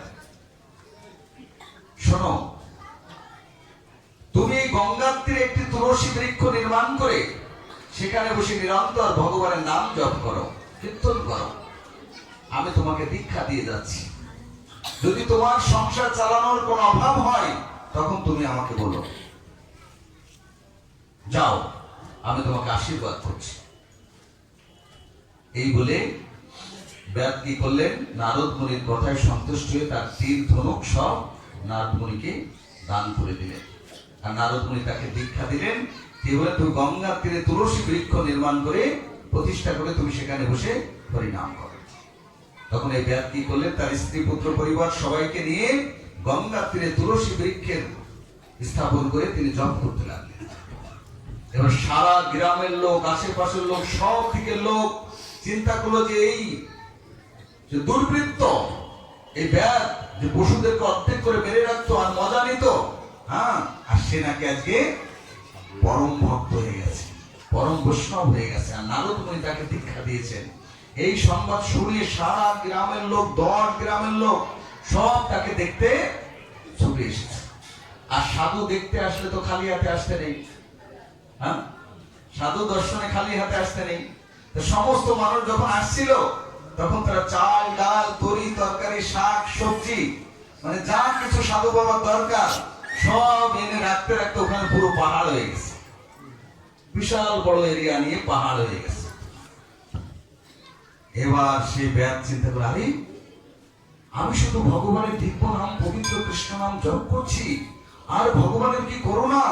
শোনো, তুমি এই গঙ্গার তীরে একটি তুলসী বৃক্ষ নির্মাণ করে সেখানে বসে নিরন্তর ভগবানের নাম জপ করো, কীর্তন করো, আমি তোমাকে দীক্ষা দিয়ে যাচ্ছি। যদি তোমার সংসার চালানোর কোনো অভাব হয় তখন তুমি আমাকে বলো, যাও, আমি তোমাকে আশীর্বাদ করছি। এই বলে ব্যাদ কি করলেন, নারদ মুনির কথায় সন্তুষ্ট হয়ে তার তীর ধনুক সব নারদ মুনিকে দান করে দিলেন। আর নারদ মুনি তাকে দীক্ষা দিলেন, কি বলে, তুই গঙ্গার তীরে তুলসী বৃক্ষ নির্মাণ করে প্রতিষ্ঠা করে তুমি সেখানে বসে হরিনাম করো। তখন এই ব্যাদ কি করলেন, তার স্ত্রী পুত্র পরিবার সবাইকে নিয়ে গঙ্গার তীরে তুলসী বৃক্ষের স্থাপন করে তিনি জপ করতে লাগলেন। এবার সারা গ্রামের লোক, আশেপাশের লোক, সব দিকের লোক চিন্তা করলো যে এই যে দুর্বৃত্ত, এই ব্যাদ যে পশুদেরকে অর্ধেক করে মেরে রাখতো আর মজা নিত, হ্যাঁ, আর সে নাকি আজকে পরম ভক্ত হয়ে গেছে, পরম বৈষ্ণব হয়ে গেছে, আর নারদ মুনি তাকে দীক্ষা দিয়েছেন। এই সংবাদ শুনিয়ে সারা গ্রামের লোক, 10 গ্রামের লোক সব তাকে দেখতে ছুটে এসেছে। আর সাধু দেখতে আসলে তো খালি হাতে আসতে নেই, হ্যাঁ, সাধু দর্শনে খালি হাতে আসতে নেই। তো সমস্ত মানুষ যখন আসছিল তখন তারা চাল, ডাল, তরি তরকারি, শাক, সবজি, মানে যা কিছু সাধু বাবার দরকার সব এনে রাখতে রাখতে ওখানে পুরো পাহাড় হয়ে গেছে, বিশাল বড় এরিয়া নিয়ে পাহাড় হয়ে গেছে। এবার সে ব্যাদ চিন্তা করে, আরে আমি শুধু ভগবানের দিব্য নাম, পবিত্র কৃষ্ণ নাম জপ করছি, আর ভগবানের কি করুণা,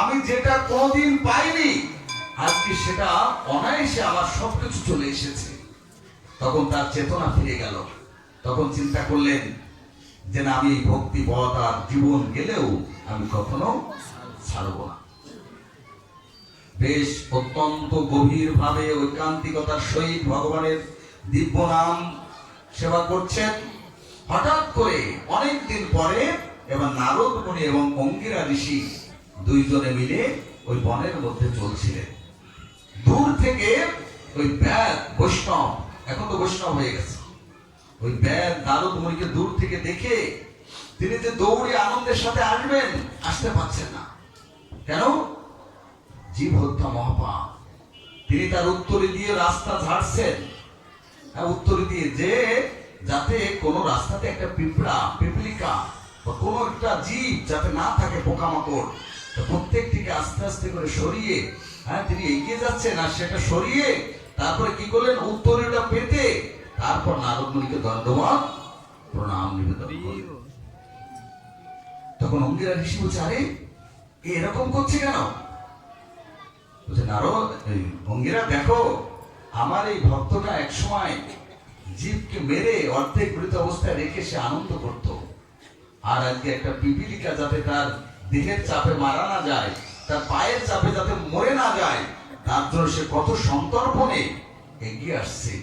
আমি যেটা কোনদিন পাইনি আজকে সেটা অনায়াসে আমার সবকিছু চলে এসেছে। তখন তার চেতনা ফিরে গেল। তখন চিন্তা করলেন যে না, আমি ভক্তি পথ আর জীবন গেলেও আমি কখনো ছাড়ব না। বেশ অত্যন্ত গভীর ভাবে ঐকান্তিকতার সহিত ভগবানের দিব্য নাম সেবা করছেন। হঠাৎ করে অনেক দিন পরে এবার নারদ মুনি এবং অঙ্গিরা ঋষি দুইজনে মিলে ওই বনের মধ্যে চলছিলেন। দূর থেকে ওই ব্যাদ বৈষ্ণব, এখন তো বৈষ্ণব হয়ে গেছে, ওই ব্যাদ নারদ মুনিকে দূর থেকে দেখে তিনি যে দৌড়ে আনন্দের সাথে আসবেন, আসতে পারছেন না। কেন? জীব হত্যা মহাপাপ। তিনি তার উত্তরে দিয়ে রাস্তা ঝাড়ছেন, উত্তরে দিয়ে, যে যাতে কোন রাস্তাতে একটা পিঁপড়া, পিপলিকা বা কোন একটা জীব যাতে না থাকে, পোকামাকড়, প্রত্যেকটিকে আস্তে আস্তে করে সরিয়ে, হ্যাঁ, তিনি এগিয়ে যাচ্ছেন। আর সেটা সরিয়ে তারপরে কি করলেন, উত্তরটা পেতে তারপর নারদ মুনিকে দণ্ডবত প্রণাম নিবেদন করলেন। তখন অঙ্গিরা ঋষি বলছে, আরে এরকম করছে কেন? বলছে, নারদ, অঙ্গিরা দেখো, আমার এই ভক্তটা একসময় জীবকে মেরে অর্ধেক মৃত অবস্থায় রেখে সে আনন্দ করত, আর আজকে একটা পিপিলিকা যাতে তার দেহের চাপে মারা না যায়, তার পায়ের চাপে যাতে মরে না যায়, তার জন্য সে কত সন্তর্পণে এগিয়ে আসছে।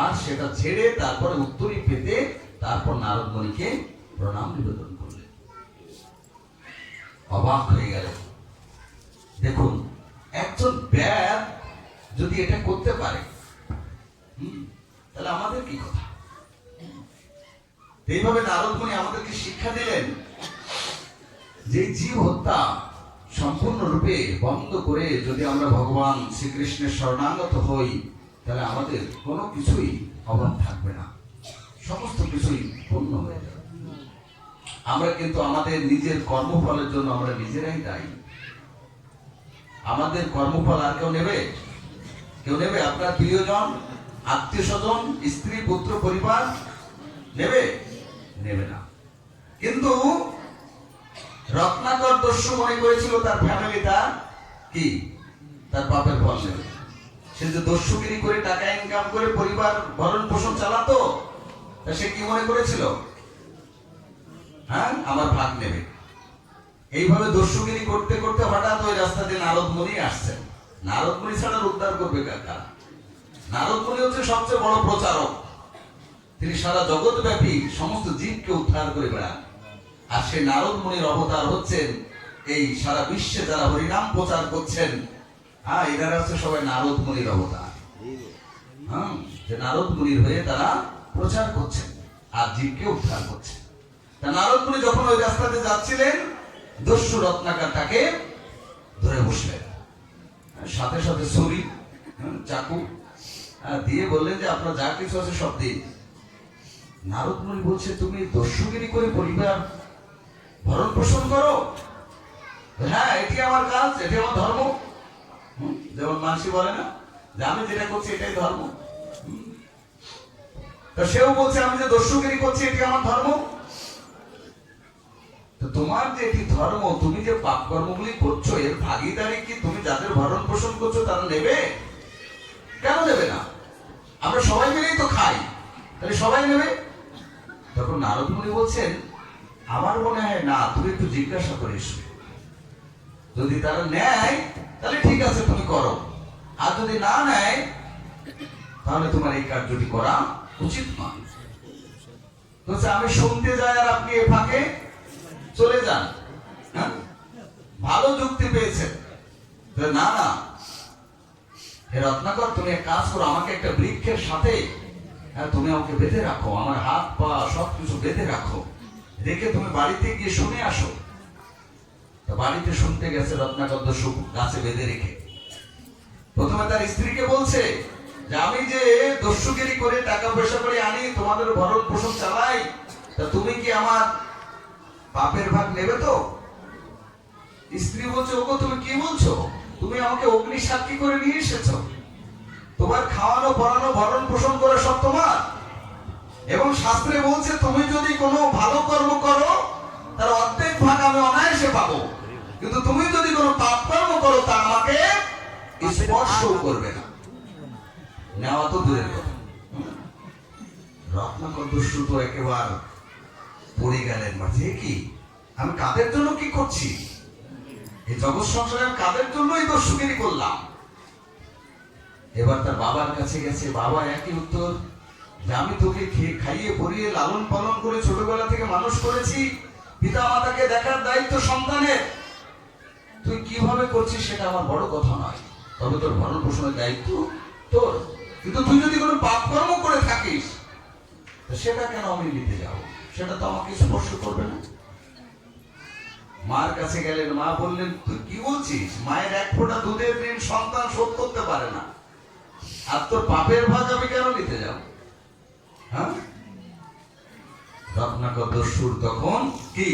আর সেটা ছেড়ে তারপরে উত্তরী পেতে তারপর নারদ মুনিকে প্রণাম নিবেদন করলেন। অবাক হয়ে গেল। দেখুন, একজন ব্যাদ যদি এটা করতে পারে, তাহলে আমাদের কি কথা? এইভাবে নারদ মুনি আমাদেরকে শিক্ষা দিলেন যে জীব হত্যা সম্পূর্ণরূপে বন্ধ করে যদি আমরা ভগবান শ্রীকৃষ্ণের শরণাগত হই, তাহলে আমাদের কোনো কিছুই অভাব থাকবে না, সমস্ত কিছুই পূর্ণ হয়ে যাবে। আমরা কিন্তু আমাদের নিজের কর্মফলের জন্য আমরা নিজেরাই দায়ী। আমাদের কর্মফল আর কেউ নেবে? কেউ নেবে? আপনার প্রিয়জন, আত্মীয় স্বজন, স্ত্রী, পুত্র, পরিবার নেবে? নেবে না। কিন্তু রত্নাকর দস্যু মনে করেছিল তার ফ্যামিলি তার কি, তার পাপের ফল নেবে। সে যে দস্যুগিরি করে টাকা ইনকাম করে পরিবার ভরণ পোষণ চালাতো, তা সে কি মনে করেছিল, হ্যাঁ, আমার ভাগ নেবে। এইভাবে দস্যুগিরি করতে করতে হঠাৎ ওই রাস্তা দিয়ে নারদ মুনি আসছেন। নারদ মুনি ছাড়া উদ্ধার করবে কারা? নারদ মুনি হচ্ছে সবচেয়ে বড় প্রচারক। তিনি সারা জগৎ ব্যাপী সমস্ত জীবকে উদ্ধার করে বেড়ান। আর সেই নারদ মুনির অবতার হচ্ছেন এই সারা বিশ্বে যারা হরিনাম প্রচার করছেন, হ্যাঁ, এনারা হচ্ছে সবাই নারদ মুনির অবতার। হ্যাঁ, যে নারদ মুনির হয়ে তারা প্রচার করছেন আর জীবকে উদ্ধার করছেন। তা নারদ মুনি যখন ওই রাস্তাতে যাচ্ছিলেন, দস্যু রত্নাকর তাকে ধরে বসলেন, সাথে সাথে ছুরি, চাকু দিয়ে বললেন যে আপনার যা কিছু আছে সব দিন। নারদ মুনি বলছে, তুমি দস্যুগিরি করে পরিবার ভরণ পোষণ করো? হ্যাঁ, এটি আমার কাজ, এটি আমার ধর্ম। যেমন মানসি বলে না যে আমি যেটা করছি এটাই ধর্ম, তো সেও বলছে আমি যে দস্যুগিরি করছি এটি আমার ধর্ম। তো তোমার যে এটি ধর্ম, তুমি যে পাপ কর্মগুলি করছো, এর ভাগিদারি কি তুমি যাদের ভরণ পোষণ করছো তারা নেবে? কেন নেবে না? আমরা সবাই মিলেই তো খাই, তাহলে সবাই নেবে। তখন নারদ মুনি বলছেন, আমার মনে হয় না, তুমি একটু জিজ্ঞাসা করে এসো। যদি তারা নেয় তাহলে ঠিক আছে, তুমি করো, আর যদি না নেয় তাহলে তোমার এই কার্যটি করা উচিত নয়। বলছে, আমি শুনতে যাই আর আপনি এ ফাঁকে চলে যান। হ্যাঁ, ভালো যুক্তি পেয়েছেন। না না হে রত্নাকর, তুমি এক কাজ করো, আমাকে একটা বৃক্ষের সাথে তুমি আমাকে বেঁধে রাখো, আমার হাত পা সবকিছু বেঁধে রাখো, রেখে তুমি বাড়িতে গিয়ে শুনে আসো। তো বাড়িতে শুনতে গেছে রত্নাকর দস্যু, গাছে বেঁধে রেখে। প্রথমে তার স্ত্রীকে বলছে যে আমি যে দস্যুগিরি করে টাকা পয়সা করে আনি, তোমাদের ভরণ পোষণ চালাই, তা তুমি কি আমার পাপের ভাগ নেবে তো? স্ত্রী বলছে, ওগো তুমি কি বলছো? তুমি আমাকে অগ্নি সাক্ষী করে নিয়ে এসেছো, তোমার খাওয়ানো পড়ানো ভরণ পোষণ করে সব তোমার, এবং শাস্ত্রে বলছে তুমি যদি কোনো ভালো কর্ম করো তার অর্ধেক ভাগ আমি অনায়াসে পাবো, কিন্তু তুমি যদি কোনো পাপ কর্ম করো তা আমাকে স্পর্শ করবে না, নেওয়া তো দূরের কথা। রত্নাকর দস্যু তো একেবারে পড়ে গেলেন মাঝে, কি আমি কাদের জন্য কি করছি? এই জগৎ সংসারে কাদের জন্য এই দস্যুগিরি করলাম? এবার তার বাবার কাছে গেছে, বাবা একই উত্তর, যে আমি তোকে খাইয়ে পরিয়ে লালন পালন করে ছোটবেলা থেকে মানুষ করেছি, পিতা মাতাকে দেখার দায়িত্ব সন্তানের, তুই কিভাবে করছিস সেটা আমার বড় কথা নয়, তবে তোর ভরণ পোষণের দায়িত্ব তোর, কিন্তু তুই যদি কোনো পাপ কর্ম করে থাকিস সেটা কেন আমি নিতে যাবো? সেটা তো আমাকে স্পর্শ করবে না। মার কাছে গেলেন, মা বললেন, তুই কি বলছিস? মায়ের এক ফোঁটা দুধের ঋণ সন্তান শোধ করতে পারে না, আর তোর পাপের ভাগ আমি কেন নিতে যাব? হ্যাঁ, রত্নাকর দস্যুর তখন কি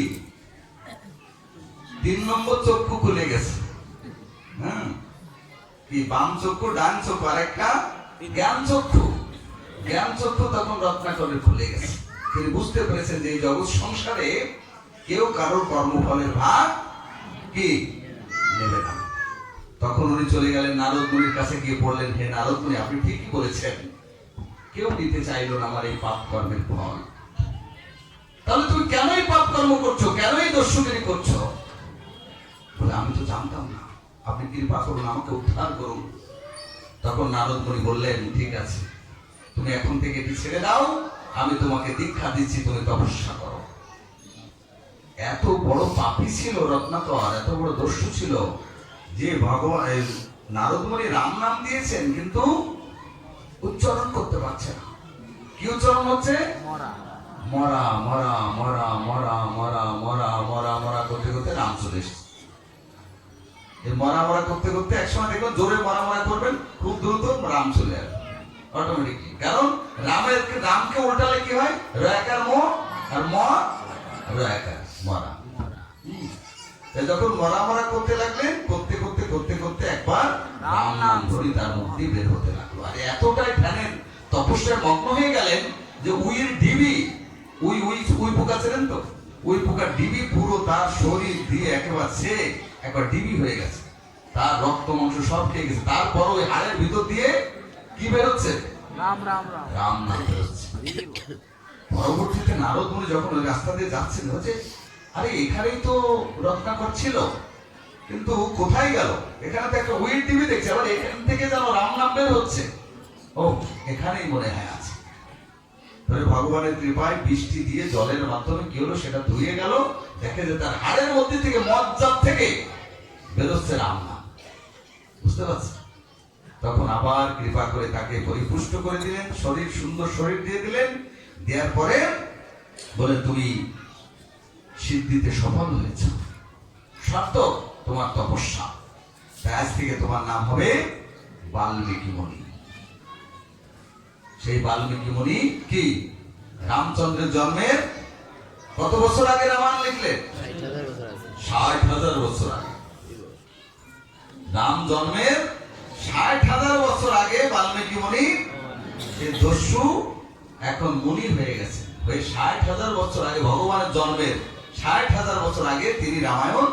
3 নম্বর চক্ষু খুলে গেছে। হ্যাঁ, কি বাম চক্ষু ডান চক্ষু আর একটা জ্ঞান চক্ষু, জ্ঞান চক্ষু তখন রত্নাকরের খুলে গেছে। তিনি বুঝতে পেরেছেন যে এই জগৎ সংসারে কেউ কারোর কর্মফলের ভাগ কি নেবে না। তখন উনি চলে গেলেন নারদ মুনির কাছে, গিয়ে পড়লেন, হে নারদ মুনি, আপনি ঠিকই বলেছেন, কেউ দিতে চাইলো না আমার এই পাপ কর্মের ফল, তাহলে তুমি কেনই পাপ কর্ম করছো, কেনই দস্যুগিরি করছো? বলে, আমি তো জানতাম না, আপনি কৃপা করুন, আমাকে উদ্ধার করুন। তখন নারদ মুনি বললেন, ঠিক আছে, তুমি এখন থেকে এটি ছেড়ে দাও, আমি তোমাকে দীক্ষা দিচ্ছি, তুমি তপস্যা করো। এত বড় পাপী ছিল রত্নাকর, এত বড় দস্যু ছিল যে ভগবান নারদ মুনি রাম নাম দিয়েছেন কিন্তু উচ্চারণ করতে পারছে না। কি উচ্চারণ হচ্ছে? মরা মরা মরা মরা মরা মরা মরা মরা মরা করতে করতে রাম চলে এসেছে। এই মরা মরা করতে করতে একসময় দেখবেন জোরে মরা মরা করবেন, খুব দ্রুত রাম চলে আসবে অটোমেটিকলি। কারণ রামকে উল্টালে কি হয়? রয়াকার ম আর ম রয়াকার মরা। যখন মরা মরা করতে লাগলেন, করতে করতে করতে করতে একবার রাম নাম ধরে তার মুক্তি বের হতে লাগলো। আর এতটাই ধ্যানের তপস্যায় মগ্ন হয়ে গেলেন যে উইয়ের ডিবি, উই পোকা ছিলেন তো, উই পোকার ডিবি পুরো তার শরীর দিয়ে একেবারে সে একবার ডিবি হয়ে গেছে, তার রক্ত মাংস সব খেয়ে গেছে। তারপর ওই হাড়ের ভিতর দিয়ে কি বেরোচ্ছে? রাম রাম রাম রাম নাম বেরোচ্ছে। পরবর্তীতে নারদ মুনি যখন ওই রাস্তা দিয়ে যাচ্ছেন, হচ্ছে আরে এখানেই তো রত্নাকর ছিল, কিন্তু কোথায় গেল? এখানে তো একটা উইল টিভি দেখছে, আবার এখান থেকে যেন রাম নাম বের হচ্ছে। ও, এখানেই মনে হয় আছে। ভগবানের কৃপায় বৃষ্টি দিয়ে জলের মাধ্যমে কি হলো, সেটা ধুয়ে গেল, দেখে যে তার হাড়ের মধ্যে থেকে মজ্জার থেকে বেরোচ্ছে রাম নাম। বুঝতে পারছি? তখন আবার কৃপা করে তাকে পরিপুষ্ট করে দিলেন, শরীর সুন্দর শরীর দিয়ে দিলেন। দেওয়ার পরে বলে, তুমি সিদ্ধিতে সফল হয়েছ, সার্থক তোমার তপস্যা, আজ থেকে তোমার নাম হবে বাল্মীকি মুনি। সেই বাল্মীকি মুনি কি রামচন্দ্রের জন্মের কত বছর আগে রামায়ণ লিখলেন? 60,000 বছর আগে। রাম জন্মের 60,000 বছর আগে বাল্মীকি মুনি, সেই দস্যু এখন মুনি হয়ে গেছে। ওই 60,000 বছর আগে, ভগবানের জন্মের 60,000 বছর আগে তিনি রামায়ণ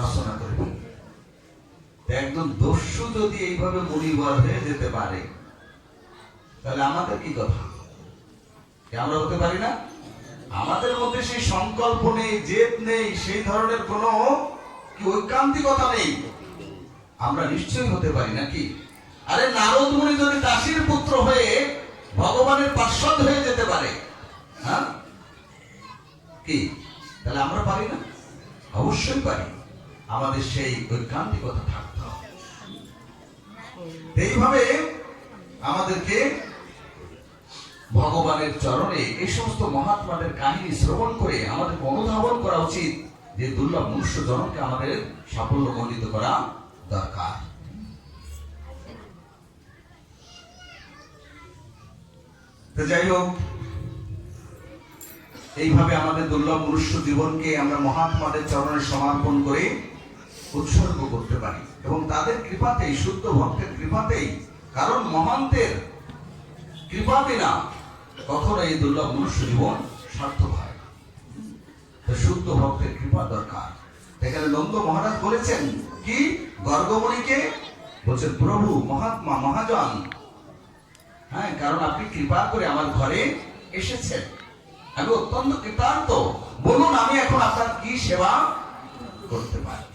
রচনা করেন। একজন দস্যু যদি এইভাবে মুনিবর হয়ে যেতে পারে, তাহলে আমাদের কি কথা? আমরা হতে পারি না? আমাদের মধ্যে সেই সংকল্প নেই, জেদ নেই, সেই ধরনের কোন ঐকান্তিকতা নেই, আমরা নিশ্চয়ই হতে পারি নাকি? আরে নারদ মুনি যদি দাসীর পুত্র হয়ে ভগবানের পার্ষদ হয়ে যেতে পারে, হ্যাঁ কি, তাহলে আমরা পারি না? অবশ্যই পারি। আমাদের সেই ঐকান্তিকতা থাকতে হবে। এইভাবে আমাদেরকে ভগবানের চরণে এই সমস্ত মহাত্মাদের কাহিনী শ্রবণ করে আমাদের অনুধাবন করা উচিত যে দুর্লভ মনুষ্য জনকে আমাদের সাফল্য মণ্ডিত করা দরকার। তো যাই হোক, এইভাবে আমাদের দুর্লভ মনুষ্য জীবনকে আমরা মহাত্মাদের চরণে সমর্পণ করে উৎসর্গ করতে পারি এবং তাদের কৃপাতেই, শুদ্ধ ভক্তের কৃপাতেই, কারণ মহান্তের কৃপা বিনা কখনো এই দুর্লভ মনুষ্য জীবন সার্থক হয়। শুদ্ধ ভক্তের কৃপা দরকার। এখানে নন্দ মহারাজ বলেছেন কি গর্গমণিকে, বলছেন প্রভু মহাত্মা মহাজন, হ্যাঁ, কারণ আপনি কৃপা করে আমার ঘরে এসেছেন, আমি অত্যন্ত কৃতার্থ, বলুন আমি এখন আপনার কি সেবা করতে পারি।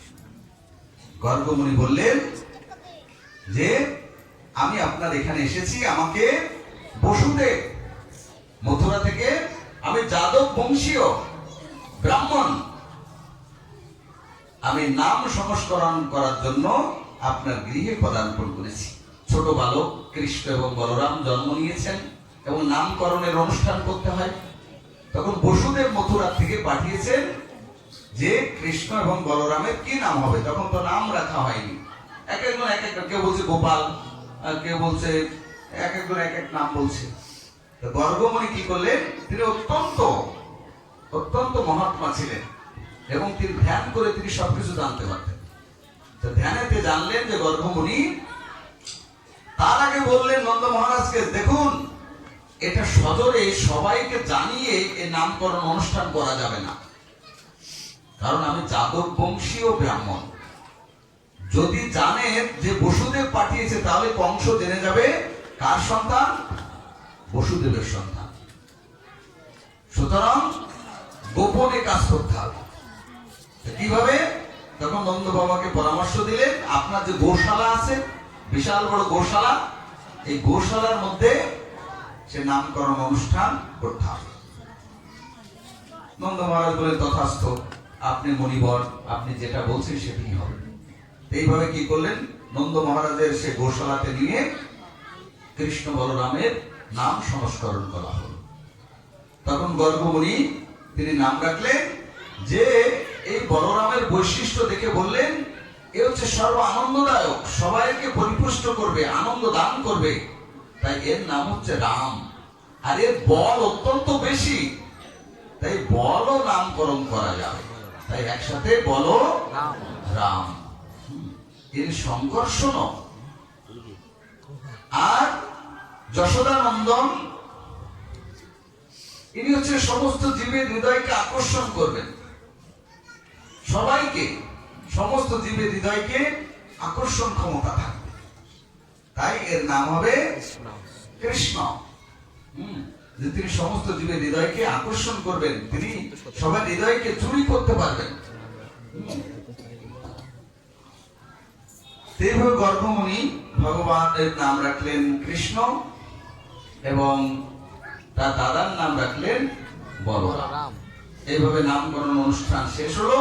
গর্গমণি বললেন যে আমি আপনার এখানে এসেছি, আমাকে বসুদেব, মথুরা থেকে আমি যাদব বংশীয় ব্রাহ্মণ, আমি নাম সংস্করণ করার জন্য আপনার গৃহে পদার্পণ করেছি। ছোট বালক কৃষ্ণ এবং বলরাম জন্ম নিয়েছেন এবং নামকরণের অনুষ্ঠান করতে হয়। তখন বসুদেব মথুরা থেকে পাঠিয়েছেন যে কৃষ্ণ এবং বলরামের কি নাম হবে। তখন তো নাম রাখা হয়নি, এক একজন এক এক, কেউ বলছে গোপাল, কেউ বলছে এক একজন এক এক নাম বলছে। গর্গমণি কি করলেন, তিনি অত্যন্ত মহাত্মা ছিলেন এবং তিনি ধ্যান করে তিনি সবকিছু জানতে পারতেন। তো ধ্যানেতে জানলেন যে গর্গমণি, তার আগে বললেন নন্দ মহারাজকে, দেখুন এটা সজোরে সবাইকে জানিয়ে এই নামকরণ অনুষ্ঠান করা যাবে না, কারণ আমি যাদব বংশীয় ব্রাহ্মণ। যদি জানে যে বসুদেব পাঠিয়েছে, তাহলে কংস জেনে যাবে কার সন্তান, বসুদেবের সন্তান। সুতরাং গোপনে কাজ করতে হবে। কিভাবে? তখন নন্দ বাবাকে পরামর্শ দিলেন, আপনার যে গোশালা আছে, বিশাল বড় গোশালা, এই গোশালার মধ্যে সে নামকরণ অনুষ্ঠান করতে হবে। নন্দ মহারাজ বলে তথাস্থ, আপনি মণিবর, আপনি যেটা বলছেন সেটাই হবে। এইভাবে কি করলেন, নন্দ মহারাজের সে গোশালাতে নিয়ে কৃষ্ণ বলরামের নাম সংস্করণ করা হলো। তখন গর্গমণি তিনি নাম রাখলেন যে এই বলরামের বৈশিষ্ট্য দেখে বললেন, এ হচ্ছে সর্ব আনন্দদায়ক, সবাইকে পরিপুষ্ট করবে, আনন্দ দান করবে, তাই এর নাম হচ্ছে রাম। আর এর বল অত্যন্ত বেশি, তাই বলও নামকরণ করা যাবে, তাই একসাথে বলো রাম। এর সংকর্ষণ। আর যশোদানন্দন, ইনি হচ্ছে সমস্ত জীবের হৃদয়কে আকর্ষণ করবেন, সবাইকে, সমস্ত জীবের হৃদয়কে আকর্ষণ ক্ষমতা থাকবে, তাই এর নাম হবে কৃষ্ণ। যে তিনি সমস্ত জীবের হৃদয়কে আকর্ষণ করবেন, তিনি সবার হৃদয়কে চুরি করতে পারবেন। এইভাবে গর্গমণি ভগবানের নাম রাখলেন কৃষ্ণ এবং তার দাদার নাম রাখলেন বলরাম। এইভাবে নামকরণ অনুষ্ঠান শেষ হলো।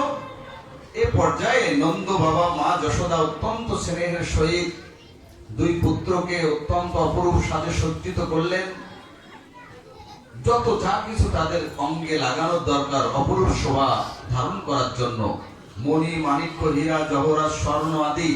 এ পর্যায়ে নন্দ বাবা মা যশোদা অত্যন্ত স্নেহের সহিত দুই পুত্রকে অত্যন্ত অপরূপ সাজে সজ্জিত করলেন। যত যা কিছু তাদের অঙ্গে লাগানোর দরকার অপরূপ শোভা ধারণ করার জন্য, মণি মাণিক্য হীরা জহরাত স্বর্ণ আদি